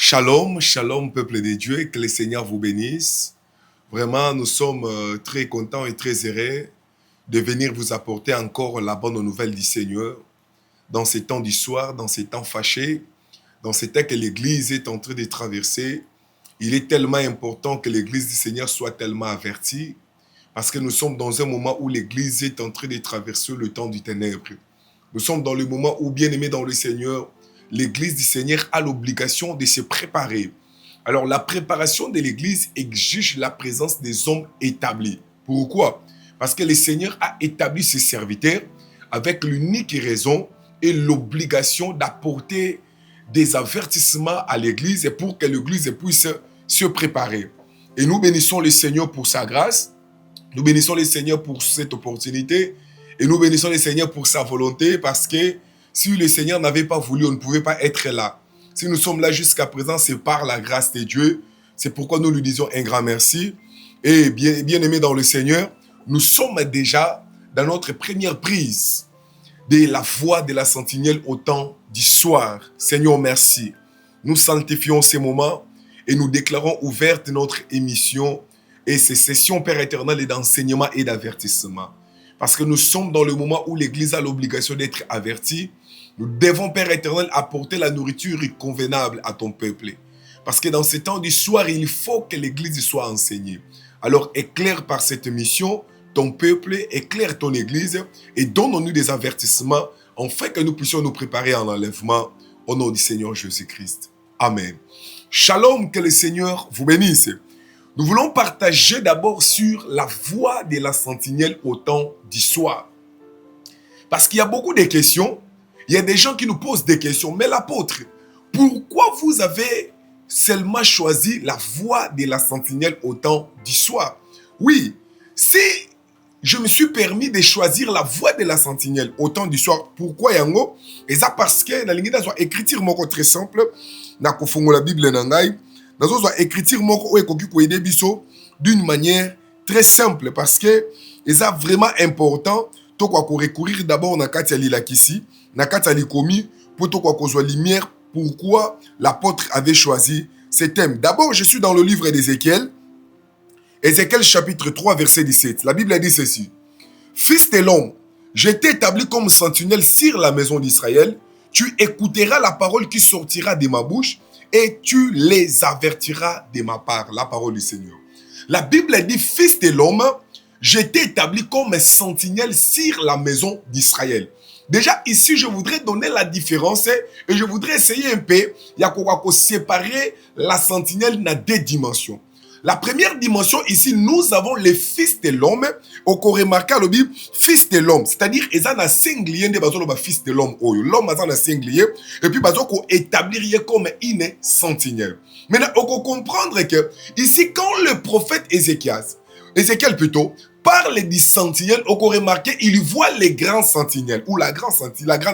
Shalom, shalom peuple de Dieu, que le Seigneur vous bénisse. Vraiment, nous sommes très contents et très heureux de venir vous apporter encore la bonne nouvelle du Seigneur dans ces temps du soir, dans ces temps fâchés, dans ces temps que l'Église est en train de traverser. Il est tellement important que l'Église du Seigneur soit tellement avertie parce que nous sommes dans un moment où l'Église est en train de traverser le temps du ténèbre. Nous sommes dans le moment où, bien aimé dans le Seigneur, l'Église du Seigneur a l'obligation de se préparer. Alors, la préparation de l'Église exige la présence des hommes établis. Pourquoi? Parce que le Seigneur a établi ses serviteurs avec l'unique raison et l'obligation d'apporter des avertissements à l'Église pour que l'Église puisse se préparer. Et nous bénissons le Seigneur pour sa grâce, nous bénissons le Seigneur pour cette opportunité et nous bénissons le Seigneur pour sa volonté parce que si le Seigneur n'avait pas voulu, on ne pouvait pas être là. Si nous sommes là jusqu'à présent, c'est par la grâce de Dieu. C'est pourquoi nous lui disons un grand merci. Et bien aimé dans le Seigneur, nous sommes déjà dans notre première prise de la voix de la sentinelle au temps du soir. Seigneur, merci. Nous sanctifions ces moments et nous déclarons ouverte notre émission et ces sessions, Père éternel, d'enseignement et d'avertissement. Parce que nous sommes dans le moment où l'Église a l'obligation d'être avertie. Nous devons, Père éternel, apporter la nourriture convenable à ton peuple. Parce que dans ces temps du soir, il faut que l'Église soit enseignée. Alors éclaire par cette mission ton peuple, éclaire ton Église et donne-nous des avertissements afin que nous puissions nous préparer à l'enlèvement au nom du Seigneur Jésus-Christ. Amen. Shalom, que le Seigneur vous bénisse. Nous voulons partager d'abord sur la voix de la sentinelle au temps du soir. Parce qu'il y a beaucoup de questions. Il y a des gens qui nous posent des questions. Mais l'apôtre, pourquoi vous avez seulement choisi la voix de la sentinelle au temps du soir? Oui, si je me suis permis de choisir la voix de la sentinelle au temps du soir, pourquoi yango? Et ça parce que dans l'ingénieur soit écriture moko très simple, na kofongo la Bible nangai, dans soit écriture moko ekoki ko aider biso d'une manière très simple parce que c'est vraiment important to kwa ko recourir d'abord na kati ya lilakisi, na kati ya likomi pour to kwa kozwa lumière pourquoi l'apôtre avait choisi ce thème. D'abord, je suis dans le livre d'Ézéchiel. Ézéchiel chapitre 3 verset 17. La Bible dit ceci. Fils de l'homme, je t'ai établi comme sentinelle sur la maison d'Israël. Tu écouteras la parole qui sortira de ma bouche et tu les avertiras de ma part. La parole du Seigneur. La Bible dit, fils de l'homme, je t'ai établi comme sentinelle sur la maison d'Israël. Déjà, ici, je voudrais donner la différence et je voudrais essayer un peu de séparer la sentinelle dans deux dimensions. La première dimension, ici, nous avons les fils de l'homme. On remarque le Bible, fils de l'homme. C'est-à-dire, ils ont un singulier de fils de l'homme. L'homme a un singulier. Et puis, ils ont établir comme une sentinelle. Maintenant, on peut comprendre que, ici, quand le prophète Ézéchiel plutôt, parle des sentinelles, on peut remarquer, il voit les grands sentinelles, ou la grande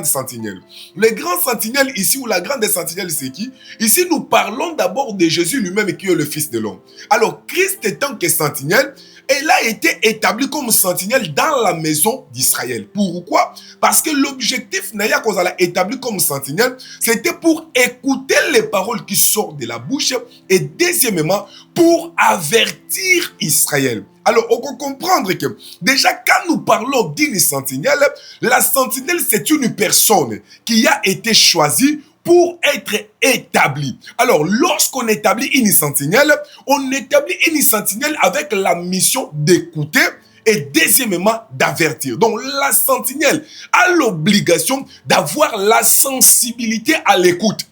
sentinelle. Les grands sentinelles ici, ou la grande sentinelle, c'est qui? Ici, nous parlons d'abord de Jésus lui-même qui est le Fils de l'homme. Alors, Christ étant que sentinelle, elle a été établie comme sentinelle dans la maison d'Israël. Pourquoi? Parce que l'objectif Naya qu'on a établi comme sentinelle, c'était pour écouter les paroles qui sortent de la bouche et deuxièmement, pour avertir Israël. Alors, on peut comprendre que déjà quand nous parlons d'une sentinelle, la sentinelle c'est une personne qui a été choisie pour être établi. Alors, lorsqu'on établit une sentinelle, on établit une sentinelle avec la mission d'écouter et deuxièmement d'avertir. Donc, la sentinelle a l'obligation d'avoir la sensibilité à l'écoute.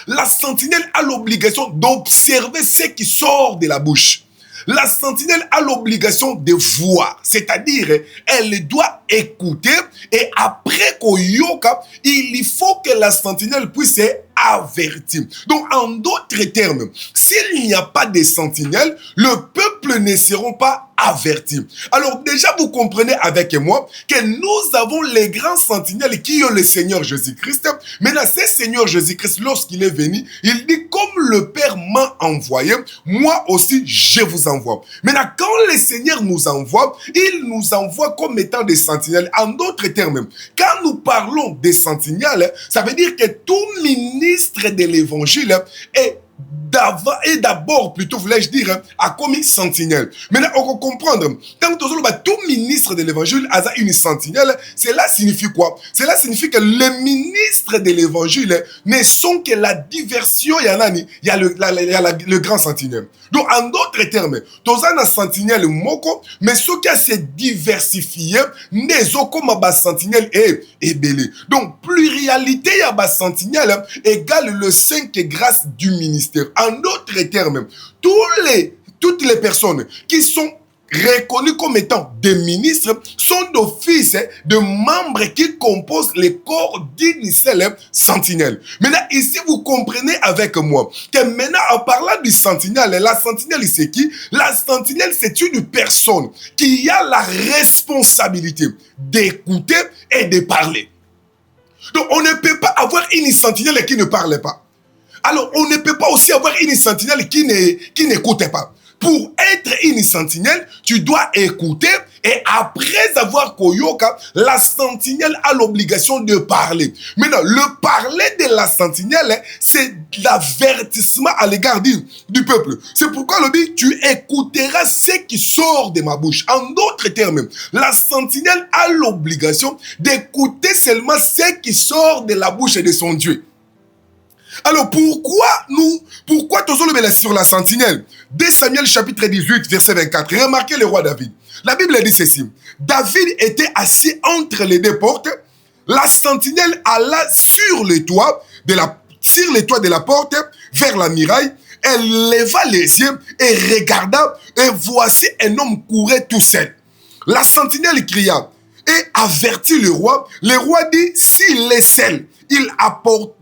La sentinelle a l'obligation d'observer ce qui sort de la bouche. La sentinelle a l'obligation de voir, c'est-à-dire elle doit écouter et après Koyoka, il faut que la sentinelle puisse avertir. Donc en d'autres termes, s'il n'y a pas de sentinelle, le peuple ne sera pas averti. Alors déjà vous comprenez avec moi que nous avons les grands sentinelles qui ont le Seigneur Jésus-Christ. Maintenant ce Seigneur Jésus-Christ lorsqu'il est venu, il dit comme le Père m'a envoyé, moi aussi je vous envoie. Maintenant quand le Seigneur nous envoie, il nous envoie comme étant des sentinelles. En d'autres termes, quand nous parlons des sentinelles, ça veut dire que tout ministre ministre de l'évangile et d'abord, plutôt, voulais-je dire, a commis sentinelle. Maintenant, on peut comprendre, quand tout ministre de l'évangile a une sentinelle, cela signifie quoi? Cela signifie que les ministres de l'évangile ne sont que la diversion, il y a le grand sentinelle. Donc, en d'autres termes, tous un sentinelle moko, mais ce qui a se diversifié, les comme ma sentinelle est belé. Donc, pluralité, il y a ma sentinelle égale le 5 grâces du ministère. En d'autres termes, toutes les personnes qui sont reconnus comme étant des ministres sont d'office de membres qui composent les corps d'une seule sentinelle. Maintenant, ici, vous comprenez avec moi que maintenant, en parlant du sentinelle, la sentinelle, c'est qui? La sentinelle, c'est une personne qui a la responsabilité d'écouter et de parler. Donc, on ne peut pas avoir une sentinelle qui ne parle pas. Alors, on ne peut pas aussi avoir une sentinelle qui n'écoute pas. Pour être une sentinelle, tu dois écouter et après avoir koyoka, la sentinelle a l'obligation de parler. Maintenant, le parler de la sentinelle, c'est l'avertissement à l'égard du peuple. C'est pourquoi le dit, tu écouteras ce qui sort de ma bouche. En d'autres termes, la sentinelle a l'obligation d'écouter seulement ce qui sort de la bouche de son Dieu. Alors pourquoi toujours le sur la sentinelle? 2 Samuel chapitre 18 verset 24. Remarquez le roi David. La Bible dit ceci. David était assis entre les deux portes. La sentinelle alla sur le toit de la porte vers la muraille. Elle leva les yeux et regarda et voici un homme courait tout seul. La sentinelle cria et avertit le roi. Le roi dit, s'il est seul, il apporte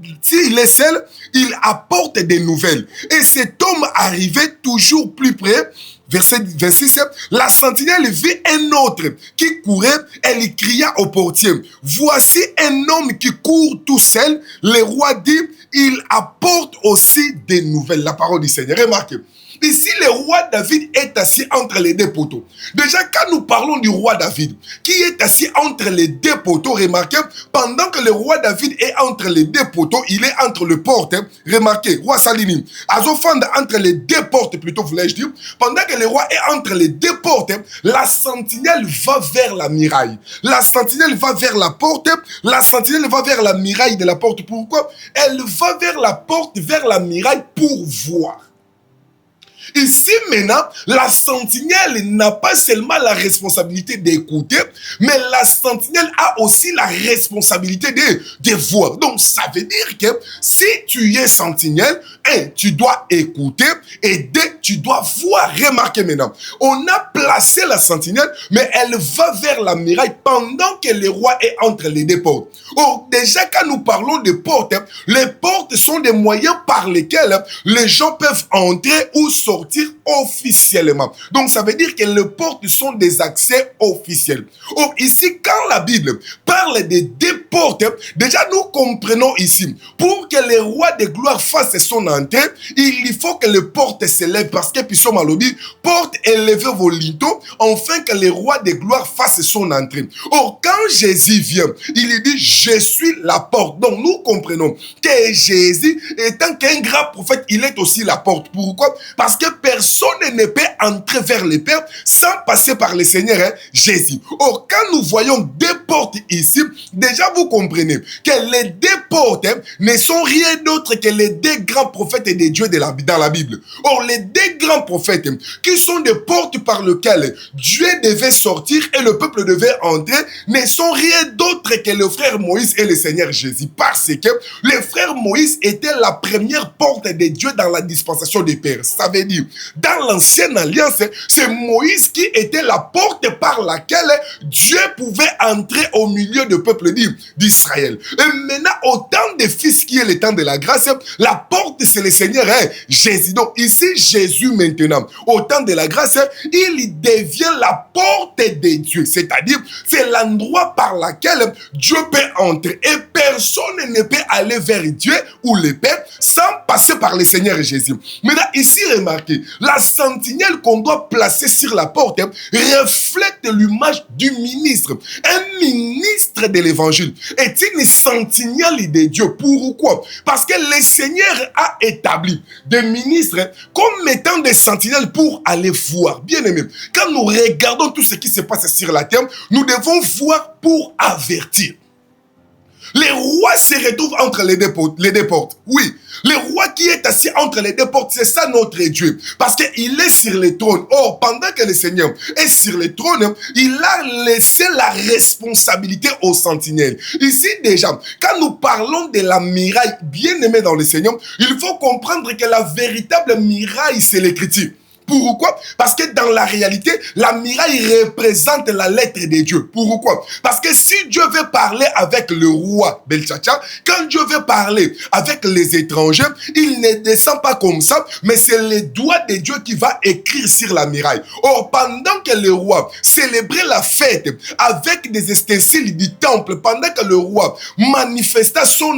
des nouvelles. Et cet homme arrivait toujours plus près. Verset 26, la sentinelle vit un autre qui courait, elle cria au portier, voici un homme qui court tout seul. Le roi dit, il apporte aussi des nouvelles. La parole du Seigneur. Remarquez. Ici, le roi David est assis entre les deux poteaux. Déjà, quand nous parlons du roi David, qui est assis entre les deux poteaux, remarquez, pendant que le roi David est entre les deux poteaux, il est entre les portes. Remarquez, roi Salini, Azofanda entre les deux portes, plutôt voulais-je dire, pendant que le roi est entre les deux portes, la sentinelle va vers la muraille. La sentinelle va vers la porte, la sentinelle va vers la muraille de la porte. Pourquoi? Elle va vers la porte, vers la muraille pour voir. Ici maintenant, la sentinelle n'a pas seulement la responsabilité d'écouter, mais la sentinelle a aussi la responsabilité de voir. Donc ça veut dire que si tu es sentinelle, tu dois écouter et deux, tu dois voir. Remarquez maintenant, on a placé la sentinelle, mais elle va vers la muraille pendant que le roi est entre les deux portes. Or, déjà quand nous parlons de portes, les portes sont des moyens par lesquels les gens peuvent entrer ou sortir officiellement. Donc ça veut dire que les portes sont des accès officiels. Or ici, quand la Bible parle des deux portes, déjà nous comprenons ici, pour que le roi de gloire fasse son entrée, il faut que les portes s'élèvent parce que Pissom Malobi, porte élevée vos linteaux, afin que le roi de gloire fasse son entrée. Or quand Jésus vient, il dit je suis la porte. Donc nous comprenons que Jésus, étant qu'un grand prophète, il est aussi la porte. Pourquoi? Parce que personne ne peut entrer vers le Père sans passer par le Seigneur Jésus. Or, quand nous voyons deux portes ici, déjà vous comprenez que les deux portes ne sont rien d'autre que les deux grands prophètes de Dieu dans la Bible. Or, les deux grands prophètes qui sont des portes par lesquelles Dieu devait sortir et le peuple devait entrer ne sont rien d'autre que le frère Moïse et le Seigneur Jésus. Parce que le frère Moïse était la première porte de Dieu dans la dispensation des pères. Ça veut dire, dans l'ancienne alliance, c'est Moïse qui était la porte par laquelle Dieu pouvait entrer au milieu du peuple d'Israël. Et maintenant, au temps des fils qui est le temps de la grâce, la porte c'est le Seigneur Jésus. Donc ici, Jésus maintenant, au temps de la grâce, il devient la porte de Dieu. C'est-à-dire, c'est l'endroit par lequel Dieu peut entrer. Et personne ne peut aller vers Dieu ou le Père sans passer par le Seigneur Jésus. Maintenant, ici, remarquez, la sentinelle qu'on doit placer sur la porte reflète l'image du ministre. Un ministre de l'évangile est une sentinelle miraille de Dieu. Pourquoi? Parce que le Seigneur a établi des ministres comme étant des sentinelles pour aller voir. Bien aimé, quand nous regardons tout ce qui se passe sur la terre, nous devons voir pour avertir. Les rois se retrouvent entre les deux portes. Oui, le roi qui est assis entre les deux portes, c'est ça notre Dieu. Parce qu'il est sur le trône. Or, pendant que le Seigneur est sur le trône, il a laissé la responsabilité aux sentinelles. Ici déjà, quand nous parlons de la miraille bien aimée dans le Seigneur, il faut comprendre que la véritable miraille, c'est l'écriture. Pourquoi? Parce que dans la réalité, la miraille représente la lettre de Dieu. Pourquoi? Parce que si Dieu veut parler avec le roi Belchacha, quand Dieu veut parler avec les étrangers, il ne descend pas comme ça, mais c'est le doigt de Dieu qui va écrire sur la miraille. Or, pendant que le roi célébrait la fête avec des ustensiles du temple, pendant que le roi manifesta son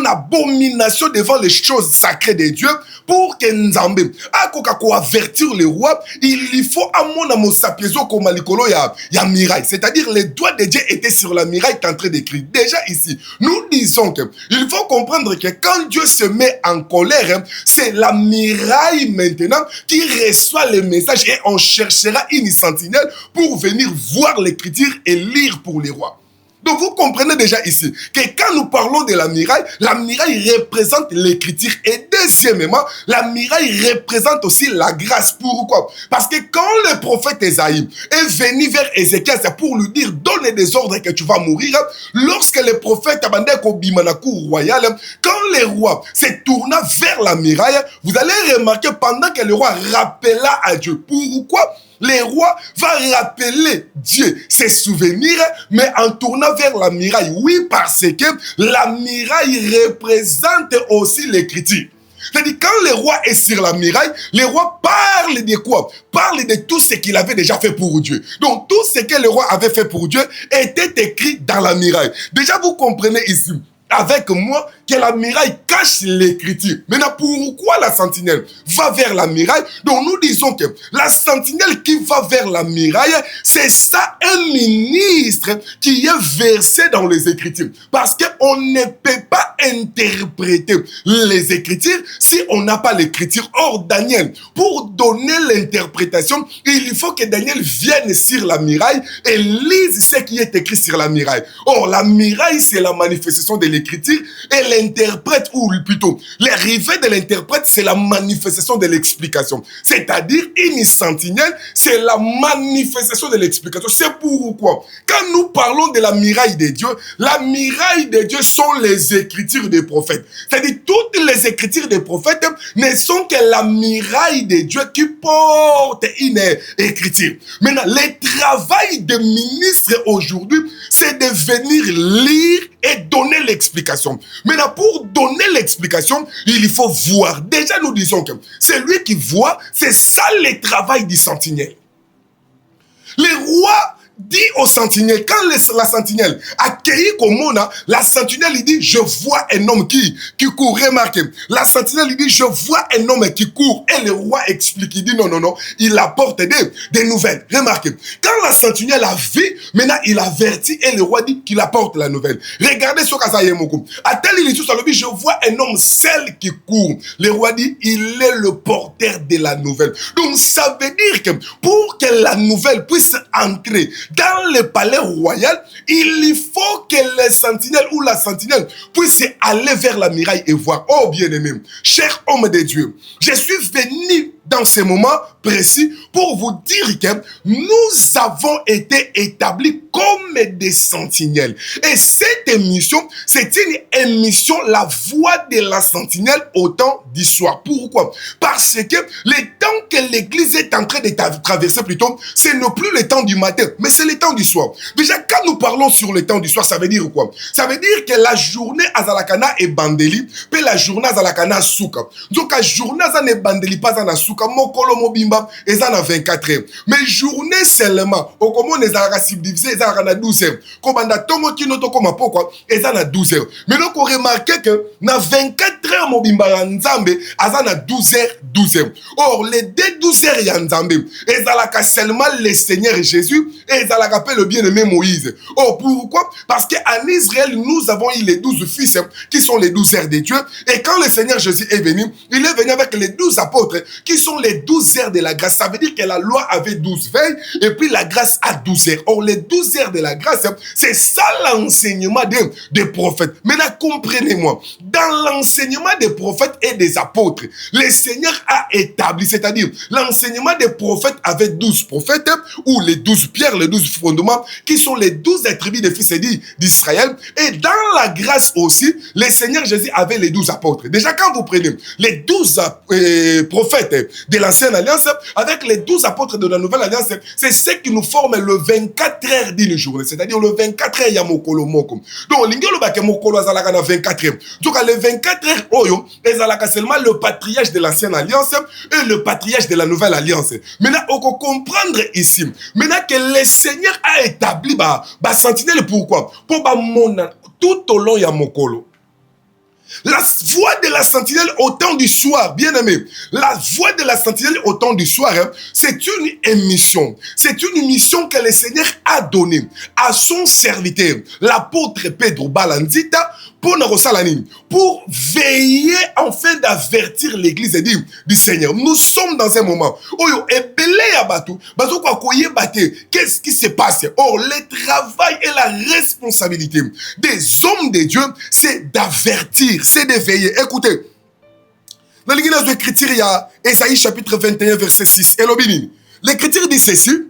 abomination devant les choses sacrées de Dieu, pour que Nzambe avertir le roi, il faut à mon amour sapiezo comme alikolo ya miraille. C'est-à-dire les doigts de Dieu étaient sur la miraille en train d'écrire. Déjà ici, nous disons que il faut comprendre que quand Dieu se met en colère, c'est la miraille maintenant qui reçoit les messages et on cherchera une sentinelle pour venir voir l'écriture et lire pour les rois. Donc vous comprenez déjà ici que quand nous parlons de la miraille représente l'écriture. Et deuxièmement, la miraille représente aussi la grâce. Pourquoi? Parce que quand le prophète Esaïe est venu vers Ézéchias pour lui dire donne des ordres que tu vas mourir, lorsque le prophète abandonne au cour royale, quand le roi se tourna vers la miraille, vous allez remarquer pendant que le roi rappela à Dieu. Pourquoi? Le roi va rappeler Dieu, ses souvenirs, mais en tournant vers la miraille. Oui, parce que la miraille représente aussi l'écriture. C'est-à-dire, quand le roi est sur la miraille, le roi parle de quoi? Parle de tout ce qu'il avait déjà fait pour Dieu. Donc, tout ce que le roi avait fait pour Dieu était écrit dans la miraille. Déjà, vous comprenez ici, avec moi, que la miraille cache l'écriture. Maintenant, pourquoi la sentinelle va vers la miraille? Donc, nous disons que la sentinelle qui va vers la miraille, c'est ça un ministre qui est versé dans les Écritures. Parce qu'on ne peut pas interpréter les Écritures si on n'a pas l'Écriture. Or, Daniel, pour donner l'interprétation, il faut que Daniel vienne sur la miraille et lise ce qui est écrit sur la miraille. Or, la miraille, c'est la manifestation de l'Écriture et l'interprète, ou plutôt, l'arrivée de l'interprète, c'est la manifestation de l'explication. C'est-à-dire, une sentinelle, c'est la manifestation de l'explication. C'est pourquoi, quand nous parlons de la miraille de Dieu sont les écritures des prophètes. C'est-à-dire, toutes les écritures des prophètes ne sont que la miraille de Dieu qui porte une écriture. Maintenant, le travail des ministres aujourd'hui, c'est de venir lire et donner l'explication. Maintenant, pour donner l'explication, il faut voir. Déjà, nous disons que celui qui voit, c'est ça le travail du sentinelle. Le roi dit au sentinelle, quand la sentinelle accueillit Komona, la sentinelle il dit, je vois un homme qui court. Remarquez, la sentinelle il dit, je vois un homme qui court. Et le roi explique, il dit, non, il apporte des nouvelles. Remarquez, quand la sentinelle a vu, maintenant il avertit et le roi dit qu'il apporte la nouvelle. Regardez ce que ça y est, mon coup. À tel il dit, je vois un homme seul qui court. Le roi dit, il est le porteur de la nouvelle. Donc ça veut dire que pour que la nouvelle puisse entrer dans le palais royal, il faut que les sentinelles ou la sentinelle puisse aller vers la muraille et voir. Oh bien-aimé, cher homme de Dieu, je suis venu dans ce moment précis pour vous dire que nous avons été établis comme des sentinelles. Et cette émission, c'est une émission, la voix de la sentinelle au temps du soir. Pourquoi? Parce que le temps que l'église est en train de traverser plutôt, ce n'est plus le temps du matin, mais c'est le temps du soir. Déjà, quand nous parlons sur le temps du soir, ça veut dire quoi? Ça veut dire que la journée à Zalakana est bandeli, puis la journée à Zalakana souka. Donc la journée à Zane bandeli pas à souka, suka mokolo mobimba eza na 24 heures. Mais journée seulement, au comment les a subdivisé eza na 12 heures. Kobanda tongo kino to koma pokwa eza na 12 heures. Mais donc on remarque que na 24 heures mobimba ya Nzambe eza na 12 heures 12 heures. Or les deux 12 heures ya Nzambe ezalaka seulement le Seigneur Jésus et ezalaka le bien-aimé Moïse. Or pourquoi? Parce qu'en Israël nous avons eu les 12 fils qui sont les 12 heures de Dieu, et quand le Seigneur Jésus est venu, il est venu avec les 12 apôtres qui sont les 12 heures de la grâce. Ça veut dire que la loi avait 12 veilles et puis la grâce a 12 heures. Or les 12 heures de la grâce, c'est ça l'enseignement des prophètes. Maintenant comprenez-moi, dans l'enseignement des prophètes et des apôtres, le Seigneur a établi, c'est-à-dire l'enseignement des prophètes avait 12 prophètes ou les 12 pierres, les 12 fondements qui sont les 12 attributs des fils d'Israël. Et dans la grâce aussi, le Seigneur Jésus avait les 12 apôtres. Déjà, quand vous prenez les 12 prophètes de l'ancienne alliance avec les 12 apôtres de la nouvelle alliance, c'est ce qui nous forme le 24 heures d'une journée. C'est-à-dire le 24 heures, il y a Mokolo Moko. Donc, l'ingelo bake Mokolo azalaka na 24 heures. Donc, les 24 heures, oyo, ezalaka seulement le patriarche de l'ancienne alliance et le patriarche de la nouvelle alliance. Maintenant, on peut comprendre ici, maintenant que le Seigneur a établi sentinelle, pourquoi? Pour mona tout au long ya Mokolo. La voix de la sentinelle au temps du soir, bien aimé, la voix de la sentinelle au temps du soir, c'est une émission. C'est une émission que le Seigneur a donnée à son serviteur, l'apôtre Pedro Balanzita, pour veiller afin d'avertir l'église et dire du Seigneur. Nous sommes dans un moment où qu'est-ce qui se passe? Or, le travail et la responsabilité des hommes de Dieu, c'est d'avertir, c'est de veiller. Écoutez, dans l'écriture, il y a Ésaïe chapitre 21, verset 6. L'écriture dit ceci: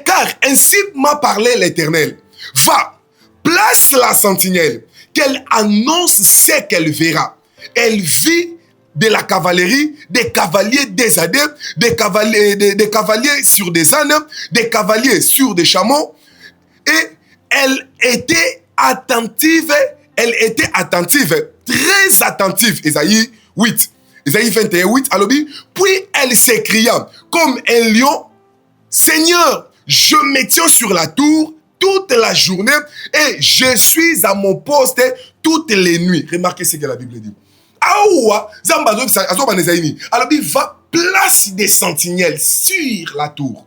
car ainsi m'a parlé l'Éternel. Va, place la sentinelle, qu'elle annonce ce qu'elle verra. Elle vit de la cavalerie, des cavaliers des adeptes, des cavaliers sur des ânes, des cavaliers sur des chameaux. Et elle était attentive, très attentive. Ésaïe 8, Ésaïe 21, 8, puis elle s'écria comme un lion: Seigneur, je me tiens sur la tour toute la journée et je suis à mon poste toutes les nuits. Remarquez ce que la Bible dit. Alors, va place des sentinelles sur la tour.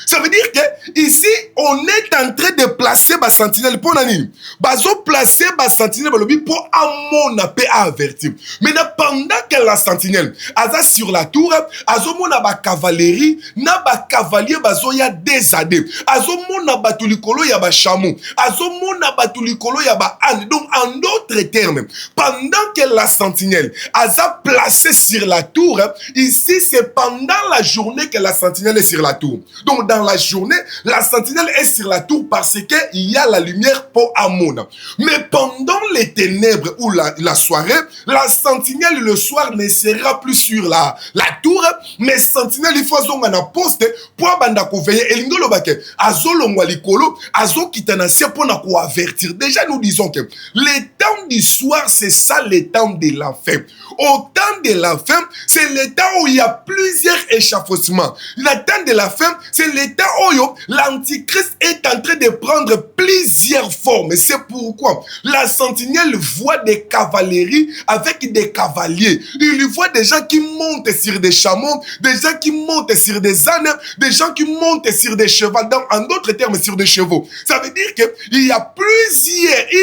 Ça veut dire que ici, on est en train de placer ma sentinelle pour nani. Bazo placer ma sentinelle pour amon paix à avertir. Mais pendant que la sentinelle aza sur la tour, azo mona ba cavalerie, na ba cavalier bazo ya des adeptes. Azo mona batulikolo ya ba chameau. Azo mona batulikolo ya ba âne. Donc en d'autres termes, pendant que la sentinelle aza placée sur la tour, ici c'est pendant la journée que la sentinelle est sur la tour. Donc dans la journée, la sentinelle est sur la tour parce qu'il y a la lumière pour Amon. Mais pendant les ténèbres ou la soirée, la sentinelle le soir ne sera plus sur la tour, mais sentinelle il faut un poste pour bandako veiller. Et l'ingolo bake azolo ngwalikolo azo kitanase pour na ko avertir. Déjà nous disons que le temps du soir c'est ça le temps de la fin. Au temps de la fin, c'est le temps où il y a plusieurs échafaudements. Le temps de la fin, c'est le temps où l'antichrist est en train de prendre plusieurs formes. Et c'est pourquoi la sentinelle voit des cavaleries avec des cavaliers. Il voit des gens qui montent sur des chameaux, des gens qui montent sur des ânes, des gens qui montent sur des chevaux. Donc, en d'autres termes, sur des chevaux. Ça veut dire qu'il y a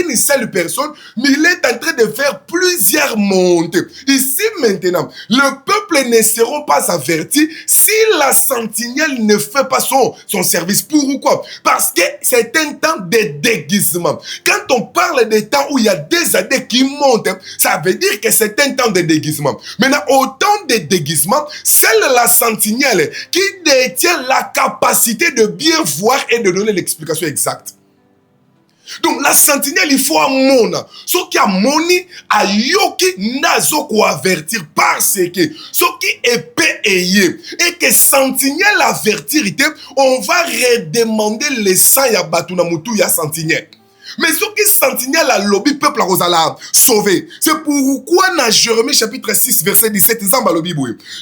une seule personne, mais il est en train de faire plusieurs montées. Ici maintenant, le peuple ne sera pas averti si la sentinelle ne fait pas son service. Pourquoi? Parce que c'est un temps de déguisement. Quand on parle des temps où il y a des adeptes qui montent, ça veut dire que c'est un temps de déguisement. Maintenant, au temps de déguisement, seule la sentinelle qui détient la capacité de bien voir et de donner l'explication exacte. Donc la sentinelle il faut amona ce qui a moni a yoki nazo ko avertir parce que ce qui est payé et que sentinelle avertir on va redemander les sang ya batuna mutu ya sentinelle. Mais ce qui sentinelle à lobby peuple à Rosala sauvé. C'est pourquoi dans Jérémie chapitre 6 verset 17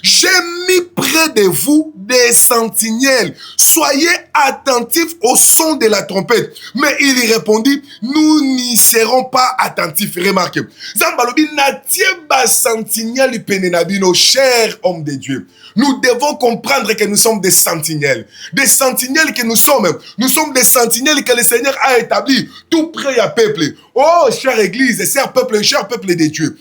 j'ai mis près de vous des sentinelles. Soyez attentifs au son de la trompette. Mais il y répondit, nous n'y serons pas attentifs. Remarquez. Zambalobi n'attire pas sentinelle penenabino, cher homme de Dieu. Nous devons comprendre que nous sommes des sentinelles. Des sentinelles que nous sommes. Nous sommes des sentinelles que le Seigneur a établies tout près à peuple. Oh, chère église, cher peuple de Dieu.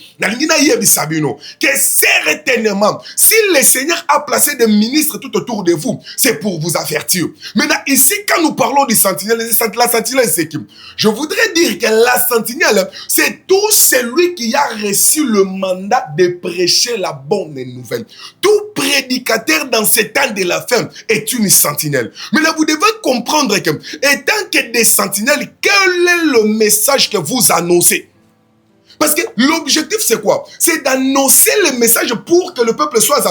Que certainement, si le Seigneur a placé des ministres tout autour de vous, c'est pour vous avertir. Maintenant, ici, quand nous parlons des sentinelles, la sentinelle, c'est qui? Je voudrais dire que la sentinelle, c'est tout celui qui a reçu le mandat de prêcher la bonne nouvelle. Tout prédicateur dans ce temps de la fin est une sentinelle. Mais là, vous devez comprendre que, étant que des sentinelles, quel est le message que vous annoncez? Parce que l'objectif, c'est quoi? C'est d'annoncer le message pour que le peuple soit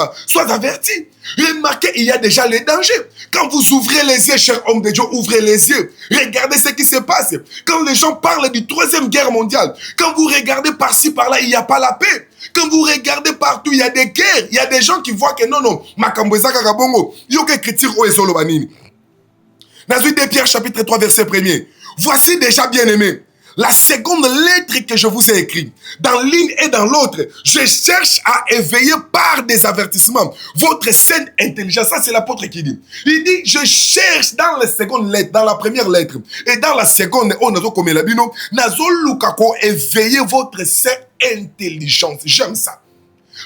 averti. Remarquez, il y a déjà les dangers. Quand vous ouvrez les yeux, cher homme de Dieu, ouvrez les yeux. Regardez ce qui se passe. Quand les gens parlent du 3e guerre mondiale, quand vous regardez par-ci, par-là, il n'y a pas la paix. Quand vous regardez partout, il y a des guerres. Il y a des gens qui voient que non, Makambweza Kakabongo, Yoke Kritir Oezolo Banini. Dans 2 Pierre chapitre 3 verset 1er. Voici déjà bien aimé. La seconde lettre que je vous ai écrite, dans l'une et dans l'autre, je cherche à éveiller par des avertissements votre saine intelligence. Ça, c'est l'apôtre qui dit. Il dit, je cherche dans la seconde lettre, dans la première lettre, et dans la seconde, éveiller votre saine intelligence. J'aime ça.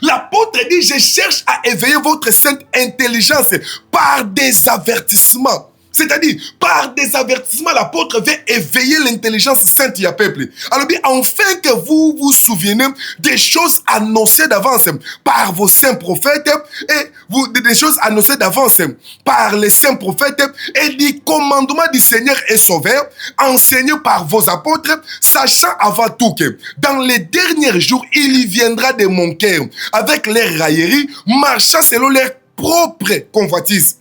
L'apôtre dit, je cherche à éveiller votre sainte intelligence par des avertissements. C'est-à-dire, par des avertissements, l'apôtre veut éveiller l'intelligence sainte du peuple. Alors, enfin que vous vous souvenez des choses annoncées d'avance par vos saints prophètes et des choses annoncées d'avance par les saints prophètes et du commandement du Seigneur et Sauveur enseigné par vos apôtres, sachant avant tout que dans les derniers jours, il y viendra de mon cœur avec leurs railleries, marchant selon leur propre convoitise.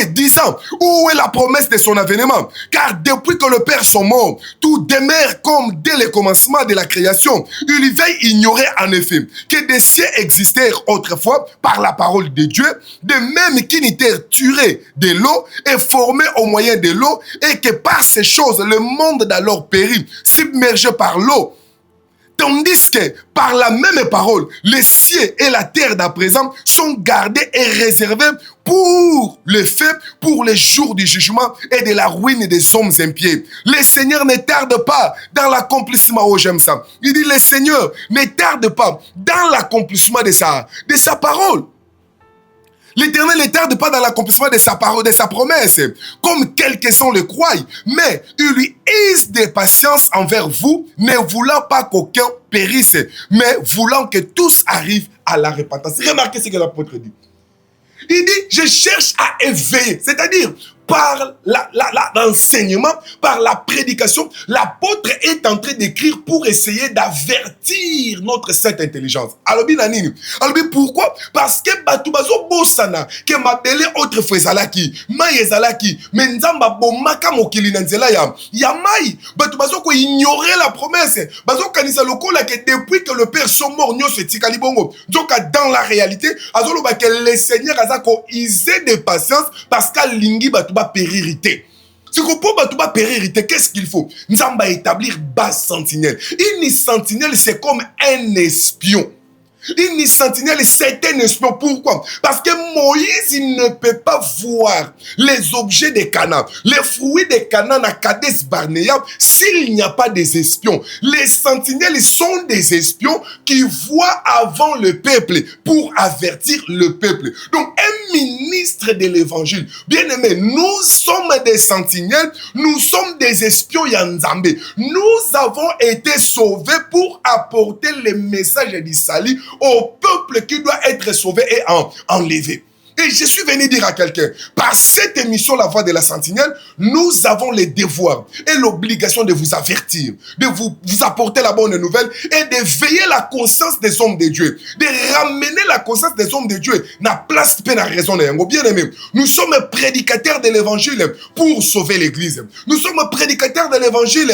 Et disant, où est la promesse de son avènement? Car depuis que le Père sont morts, tout demeure comme dès le commencement de la création. Il veille ignorer en effet que des cieux existèrent autrefois par la parole de Dieu, de même qu'une terre tirée de l'eau est formée au moyen de l'eau, et que par ces choses, le monde d'alors périt, submergé par l'eau. Tandis que par la même parole, les cieux et la terre d'à présent sont gardés et réservés pour le fait, pour les jours du jugement et de la ruine des hommes impies. Le Seigneur ne tarde pas dans l'accomplissement, oh j'aime ça. Il dit, le Seigneur ne tarde pas dans l'accomplissement de sa parole. L'Éternel ne tarde pas dans l'accomplissement de sa parole, de sa promesse, comme quelques-uns le croient, mais il lui use de patience envers vous, ne voulant pas qu'aucun périsse, mais voulant que tous arrivent à la repentance. Remarquez ce que l'apôtre dit. Il dit, je cherche à éveiller, c'est-à-dire par l'enseignement, par la prédication, l'apôtre est en train d'écrire pour essayer d'avertir notre sainte intelligence. Alors, pourquoi? Parce que Batubazo Bosana, que m'appelait autrefois Zalaki, Maïe Zalaki, Menzamba Bomaka Mokili Nanzela Yamai, Batubazo ko ignorait la promesse. Bazo Kanisa Loko là que depuis que le Père sont morts, Nyo se Tikalibongo. Donc, dans la réalité, Azolo que le Seigneur Azako isé de patience parce qu'à Lingi Batuba péririté. Si on peut péririté, qu'est-ce qu'il faut? Nous allons établir bas sentinelle. Une sentinelle, c'est comme un espion. Une sentinelle, c'est un espion. Pourquoi? Parce que Moïse, il ne peut pas voir les objets de Canaan, les fruits de Canaan à Kadesh Barnea s'il n'y a pas des espions. Les sentinelles sont des espions qui voient avant le peuple pour avertir le peuple. Donc, un ministre de l'évangile, bien aimé, nous sommes des sentinelles, nous sommes des espions Yanzambé. Nous avons été sauvés pour apporter le message du salut au peuple qui doit être sauvé et enlevé. Et je suis venu dire à quelqu'un, par cette émission La Voix de la Sentinelle, nous avons les devoirs et l'obligation de vous avertir, de vous apporter la bonne nouvelle et de veiller la conscience des hommes de Dieu, de ramener la conscience des hommes de Dieu na place pe na raison na yango. Bien aimé, nous sommes prédicateurs de l'évangile pour sauver l'église. Nous sommes prédicateurs de l'évangile,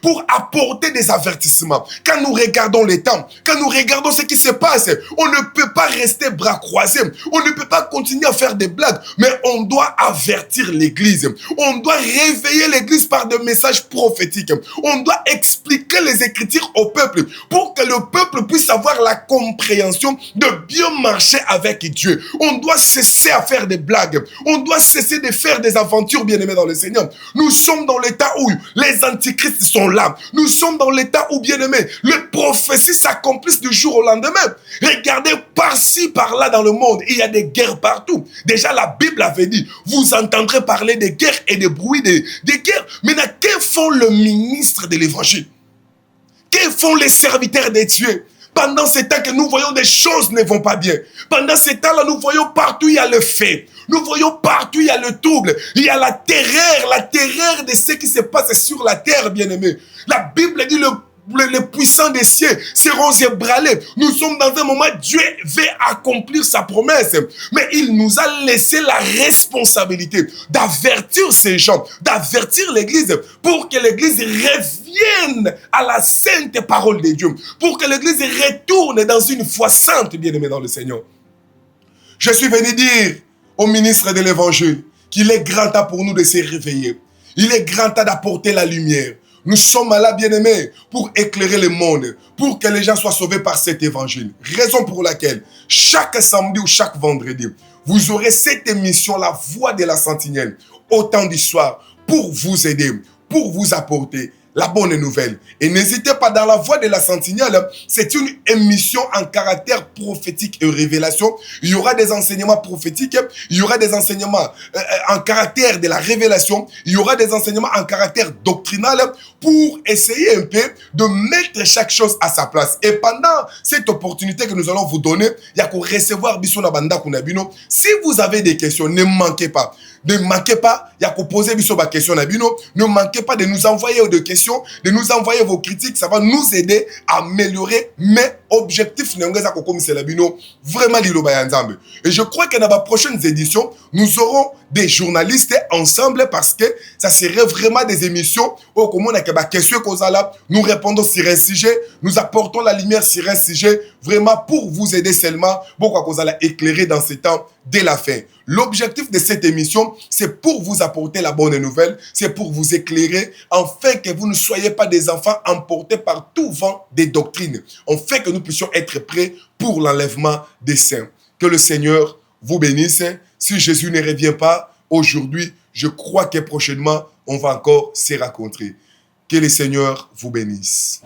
pour apporter des avertissements. Quand nous regardons les temps, quand nous regardons ce qui se passe, on ne peut pas rester bras croisés, on ne peut pas continuer à faire des blagues, mais on doit avertir l'église. On doit réveiller l'église par des messages prophétiques. On doit expliquer les Écritures au peuple pour que le peuple puisse avoir la compréhension de bien marcher avec Dieu. On doit cesser à faire des blagues. On doit cesser de faire des aventures, bien-aimés dans le Seigneur. Nous sommes dans l'état où les antichrists sont là. Nous sommes dans l'état où, bien-aimés, les prophéties s'accomplissent du jour au lendemain. Regardez par-ci, par-là dans le monde, il y a des guerres partout. Déjà, la Bible avait dit, vous entendrez parler des guerres et des bruits des guerres. Maintenant, que font le ministre de l'évangile? Que font les serviteurs de Dieu? Pendant ce temps que nous voyons des choses ne vont pas bien. Pendant ce temps-là, nous voyons partout il y a le fait. Nous voyons partout il y a le trouble. Il y a la terreur de ce qui se passe sur la terre, bien-aimés. La Bible dit les puissants des cieux seront ébranlés. Nous sommes dans un moment, Dieu veut accomplir sa promesse. Mais il nous a laissé la responsabilité d'avertir ces gens, d'avertir l'église pour que l'église revienne à la sainte parole de Dieu. Pour que l'église retourne dans une foi sainte, bien-aimé dans le Seigneur. Je suis venu dire au ministre de l'évangile qu'il est grand temps pour nous de se réveiller. Il est grand temps d'apporter la lumière. Nous sommes là, bien-aimés, pour éclairer le monde, pour que les gens soient sauvés par cet évangile. Raison pour laquelle, chaque samedi ou chaque vendredi, vous aurez cette émission, La Voix de la Sentinelle, au temps du soir, pour vous aider, pour vous apporter la bonne nouvelle. Et n'hésitez pas, dans La Voix de la Sentinelle, c'est une émission en caractère prophétique et révélation. Il y aura des enseignements prophétiques, il y aura des enseignements en caractère de la révélation, il y aura des enseignements en caractère doctrinal pour essayer un peu de mettre chaque chose à sa place. Et pendant cette opportunité que nous allons vous donner, il y a qu'à recevoir Bisona Banda Kunabino. Si vous avez des questions, ne manquez pas. Ne manquez pas, il y a qu'à poser des questions. Ne manquez pas de nous envoyer des questions, de nous envoyer vos critiques. Ça va nous aider à améliorer. Mais objectif, vraiment, et je crois que dans les prochaines éditions, nous aurons des journalistes ensemble parce que ça serait vraiment des émissions où, comme on a des questions, nous répondons sur un sujet, nous apportons la lumière sur un sujet, vraiment pour vous aider seulement, pour qu'on allait éclairer dans ce temps dès la fin. L'objectif de cette émission, c'est pour vous apporter la bonne nouvelle, c'est pour vous éclairer, afin que vous ne soyez pas des enfants emportés par tout vent des doctrines, afin que nous puissions être prêts pour l'enlèvement des saints. Que le Seigneur vous bénisse. Si Jésus ne revient pas aujourd'hui, je crois que prochainement, on va encore se rencontrer. Que le Seigneur vous bénisse.